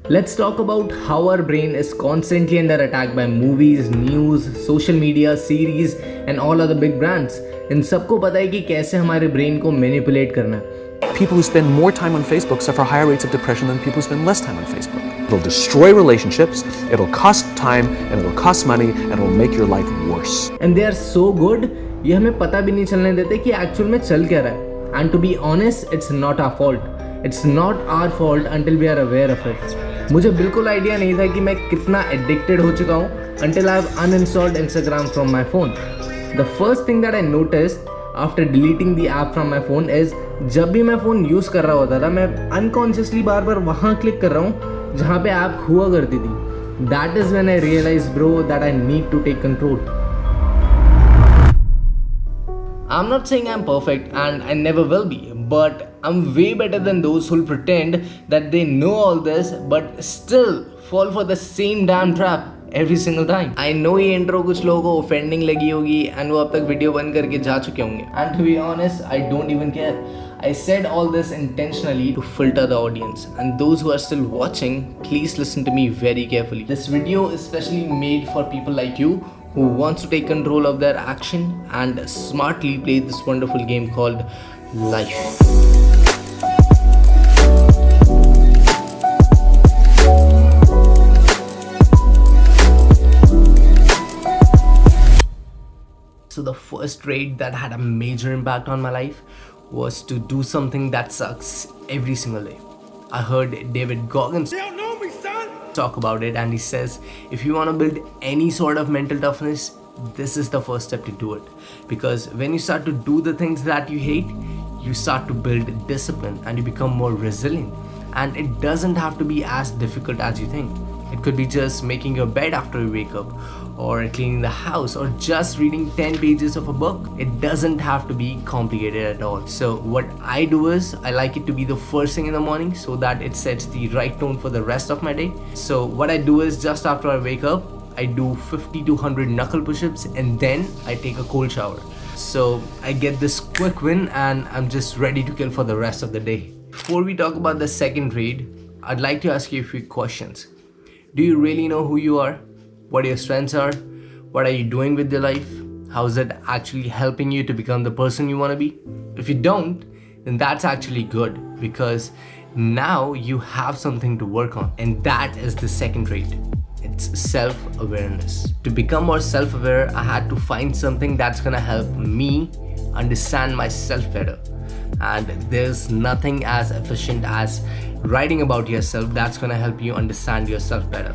Let's talk about how our brain is constantly under attack by movies, news, social media, series and all other big brands. इन सबको पता है कि कैसे हमारे brain को manipulate करना है. People who spend more time on Facebook suffer higher rates of depression than people who spend less time on Facebook. It'll destroy relationships, it'll cost time, and it'll cost money, and it'll make your life worse. And they are so good, ये हमें पता भी नहीं चलने देते कि actual में चल क्या रहा है. And to be honest, it's not our fault. It's not our fault until we are aware of it. मुझे बिल्कुल आइडिया नहीं था कि मैं कितना एडिक्टेड हो चुका हूँ until I have uninstalled Instagram from my phone. The first thing that I noticed after deleting the app from my phone is जब भी मैं फ़ोन यूज़ कर रहा होता था मैं unconsciously बार बार वहाँ क्लिक कर रहा हूँ जहाँ पे ऐप हुआ करती थी. That is when I realized, bro, that I need to take control. I'm not saying I'm perfect and I never will be, but I'm way better than those who'll pretend that they know all this but still fall for the same damn trap every single time. I know ये intro कुछ लोगों को offending लगी होगी and वो अब तक video बंद करके जा चुके होंगे. And to be honest, I don't even care. I said all this intentionally to filter the audience, and those who are still watching, please listen to me very carefully. This video is specially made for people like you who wants to take control of their action and smartly play this wonderful game called life. So the first trait that had a major impact on my life was to do something that sucks every single day. I heard David Goggins talk about it, and he says if you want to build any sort of mental toughness, this is the first step to do it. Because when you start to do the things that you hate, you start to build discipline and you become more resilient. And it doesn't have to be as difficult as you think. It could be just making your bed after you wake up, or cleaning the house, or just reading 10 pages of a book. It doesn't have to be complicated at all. So what I do is I like it to be the first thing in the morning so that it sets the right tone for the rest of my day. So what I do is just after I wake up, I do 50 to 100 knuckle push-ups and then I take a cold shower. So I get this quick win and I'm just ready to kill for the rest of the day. Before we talk about the second trait, I'd like to ask you a few questions. Do you really know who you are? What your strengths are? What are you doing with your life? How is it actually helping you to become the person you want to be? If you don't, then that's actually good, because now you have something to work on, and that is the second trait. It's self-awareness. To become more self-aware, I had to find something that's gonna help me understand myself better. And there's nothing as efficient as writing about yourself that's gonna help you understand yourself better.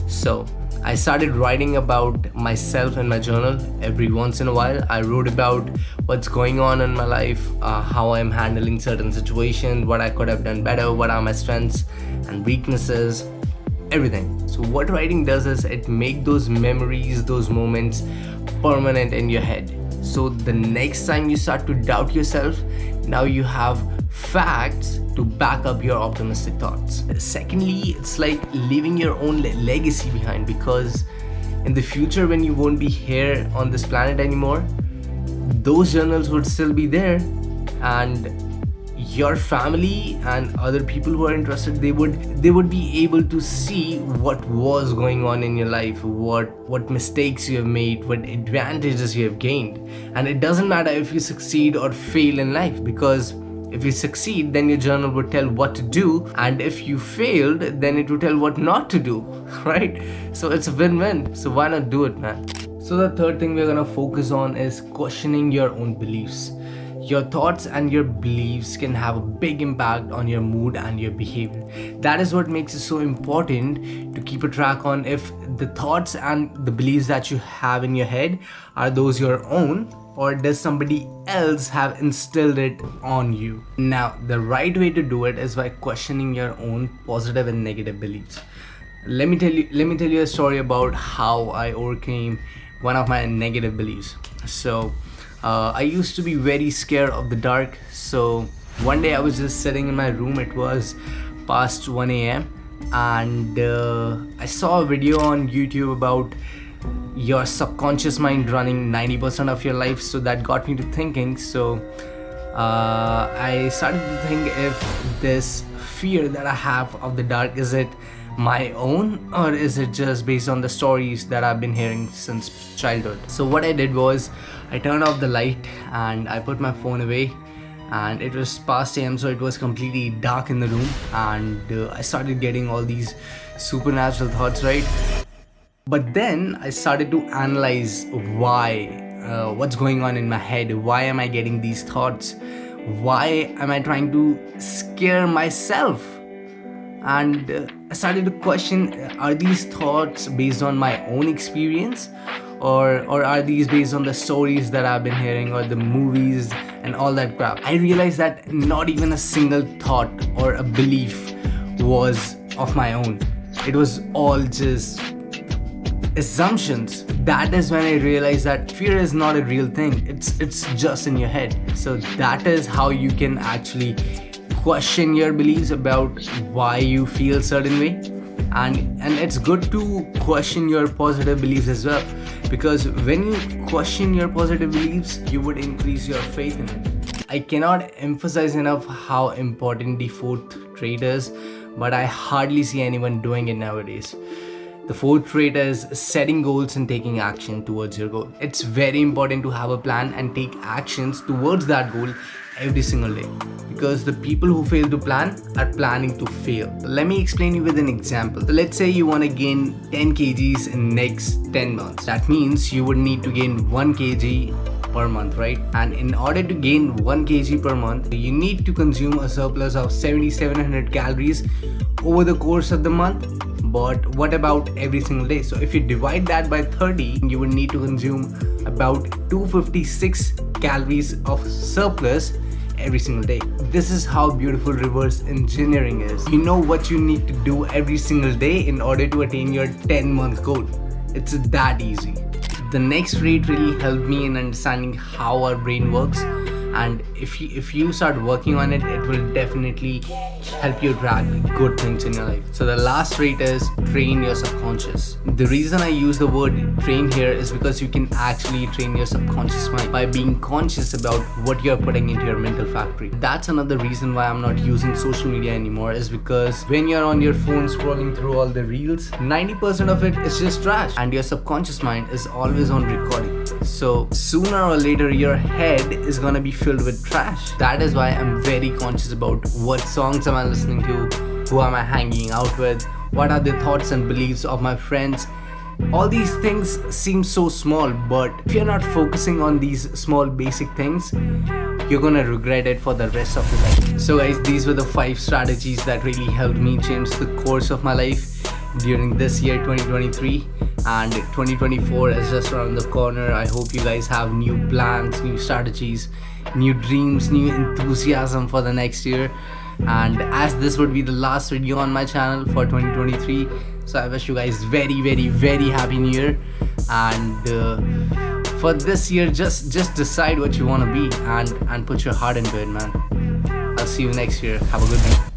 So I started writing about myself in my journal. Every once in a while I wrote about what's going on in my life, how I'm handling certain situations, what I could have done better, what are my strengths and weaknesses, everything. So what writing does is it makes those memories, those moments permanent in your head. So the next time you start to doubt yourself, now you have facts to back up your optimistic thoughts. Secondly, it's like leaving your own legacy behind, because in the future when you won't be here on this planet anymore, those journals would still be there, and your family and other people who are interested, they would be able to see what was going on in your life, what mistakes you have made, what advantages you have gained. And it doesn't matter if you succeed or fail in life, because if you succeed, then your journal would tell what to do, and if you failed, then it would tell what not to do, right? So it's a win-win. So why not do it, man? So the third thing we're gonna focus on is questioning your own beliefs. Your thoughts and your beliefs can have a big impact on your mood and your behavior. That is what makes it so important to keep a track on if the thoughts and the beliefs that you have in your head are those your own, or does somebody else have instilled it on you. Now, the right way to do it is by questioning your own positive and negative beliefs. Let me tell you a story about how I overcame one of my negative beliefs. So I used to be very scared of the dark. So one day I was just sitting in my room. It was past 1 a.m. and I saw a video on YouTube about your subconscious mind running 90% of your life. So that got me to thinking. So I started to think if this fear that I have of the dark, is it my own, or is it just based on the stories that I've been hearing since childhood? So what I did was I turned off the light and I put my phone away, and it was past AM, so it was completely dark in the room, and I started getting all these supernatural thoughts, right? But then I started to analyze what's going on in my head. Why am I getting these thoughts? Why am I trying to scare myself? And I started to question, are these thoughts based on my own experience, or are these based on the stories that I've been hearing, or the movies and all that crap? I realized that not even a single thought or a belief was of my own. It was all just assumptions. That is when I realized that fear is not a real thing. It's just in your head. So that is how you can actually question your beliefs about why you feel certain way, and it's good to question your positive beliefs as well, because when you question your positive beliefs, you would increase your faith in it. I cannot emphasize enough how important the fourth trait is, but I hardly see anyone doing it nowadays. The fourth trait is setting goals and taking action towards your goal. It's very important to have a plan and take actions towards that goal every single day, because the people who fail to plan are planning to fail. Let me explain you with an example. So let's say you want to gain 10 kgs in next 10 months. That means you would need to gain 1 kg per month, right? And in order to gain 1 kg per month, you need to consume a surplus of 7,700 calories over the course of the month. But what about every single day? So if you divide that by 30, you would need to consume about 256 calories of surplus every single day. This is how beautiful reverse engineering is. You know what you need to do every single day in order to attain your 10-month goal. It's that easy. The next trait really helped me in understanding how our brain works, and if you start working on it, it will definitely help you attract good things in your life. So the last trait is train your subconscious. The reason I use the word train here is because you can actually train your subconscious mind by being conscious about what you're putting into your mental factory. That's another reason why I'm not using social media anymore, is because when you're on your phone scrolling through all the reels, 90% of it is just trash, and your subconscious mind is always on recording. So sooner or later your head is gonna be filled with trash. That is why I'm very conscious about what songs am I listening to, who am I hanging out with, what are the thoughts and beliefs of my friends. All these things seem so small, but if you're not focusing on these small basic things, you're gonna regret it for the rest of your life. So guys, these were the 5 strategies that really helped me change the course of my life during this year 2023, and 2024 is just around the corner. I hope you guys have new plans, new strategies, new dreams, new enthusiasm for the next year. And as this would be the last video on my channel for 2023, so I wish you guys very happy new year. And for this year, just decide what you want to be and put your heart into it, man. I'll see you next year. Have a good night.